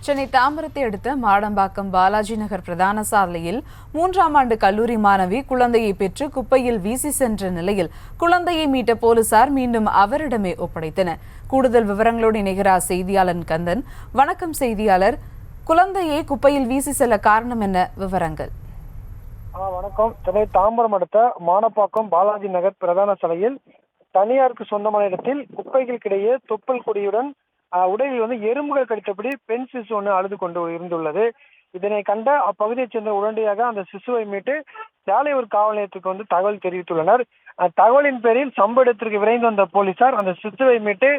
சென்னை தாம்பரத்தை அடுத்த மாடம்பாக்கம் பாலாஜி நகர் பிரதான சாலையில் 3ஆம் ஆண்டு கல்லூரி மாணவி குழந்தையை பெற்று குப்பையில் வீசி சென்ற நிலையில் குழந்தையை மீட்ட போலீசார் மீண்டும் அவரிடமே ஒப்படைத்தனர். கூடுதல் விவரங்களோடு இணைகிறார் செய்தியாளர் கந்தன். வணக்கம் செய்தியாளர், குழந்தையை குப்பையில் வீசி செல்ல காரணம் என்ன? விவரங்கள். வணக்கம். சென்னை தாம்பரம் அடுத்த மாடம்பாக்கம் பாலாஜி நகர் பிரதான சாலையில் தனியாருக்கு சொந்தமான இடத்தில் குப்பைகளுக்கிடையே தொப்பல் கொடியுடன் உடலில் எறும்புகள் கடித்தபடி பெண் சிசு ஒன்று அழுது கொண்டு இருந்துள்ளது. இதனை கண்ட அப்பகுதியைச் சேர்ந்த உடனடியாக அந்த சிசுவை மீட்டு சாலையூர் காவல் நிலையத்துக்கு தகவல் தெரிவித்துள்ளனர். தகவலின் பேரில் சம்பவ இடத்திற்கு விரைந்து வந்த போலீசார் அந்த சிசுவை மீட்டு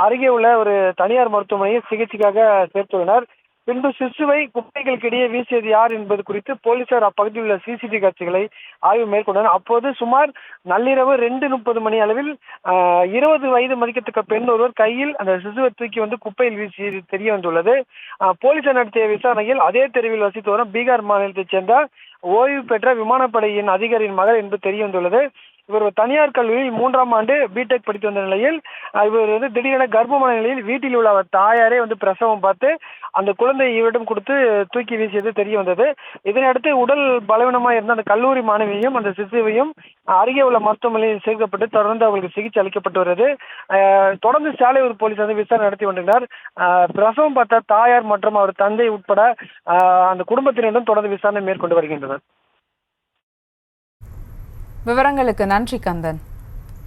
அருகே உள்ள ஒரு தனியார் மருத்துவமனையில் சிகிச்சைக்காக சேர்த்துள்ளனர். பின்பு சிசுவை குப்பைகளுக்கு இடையே வீசியது யார் என்பது குறித்து போலீசார் அப்பகுதியில் உள்ள சிசிடிவி காட்சிகளை ஆய்வு மேற்கொண்டனர். அப்போது சுமார் நள்ளிரவு 2:30 மணி அளவில் 20 வயது மதிக்கத்தக்க பெண் ஒருவர் கையில் அந்த சிசுவை தூக்கி குப்பையில் வீசியது தெரிய வந்துள்ளது. போலீசார் நடத்திய விசாரணையில் அதே தெருவில் வசித்து வரும் பீகார் மாநிலத்தைச் சேர்ந்த ஓய்வு பெற்ற விமானப்படையின் அதிகாரியின் மகள் என்பது தெரிய வந்துள்ளது. இவர் தனியார் கல்லூரியில் 3ஆம் ஆண்டு பிடெக் படித்து வந்த நிலையில் இவர் திடீரென கர்ப்பமான நிலையில் வீட்டில் உள்ள அவர் தாயாரே பிரசவம் பார்த்து அந்த குழந்தையை இவரிடம் கொடுத்து தூக்கி வீசியது தெரிய வந்தது. இதனையடுத்து உடல் பலவீனமாக இருந்த அந்த கல்லூரி மாணவியையும் அந்த சிசுவையும் அருகே உள்ள மருத்துவமனையில் சேர்க்கப்பட்டு தொடர்ந்து அவர்களுக்கு சிகிச்சை அளிக்கப்பட்டு வருகிறது. தொடர்ந்து சாலையூர் போலீசார் விசாரணை நடத்தி வந்தனர். பிரசவம் பார்த்த தாயார் மற்றும் அவர் தந்தை உட்பட அந்த குடும்பத்தினரிடம் தொடர்ந்து விசாரணை மேற்கொண்டு வருகின்றனர். விவரங்களுக்கு நன்றி கந்தன்.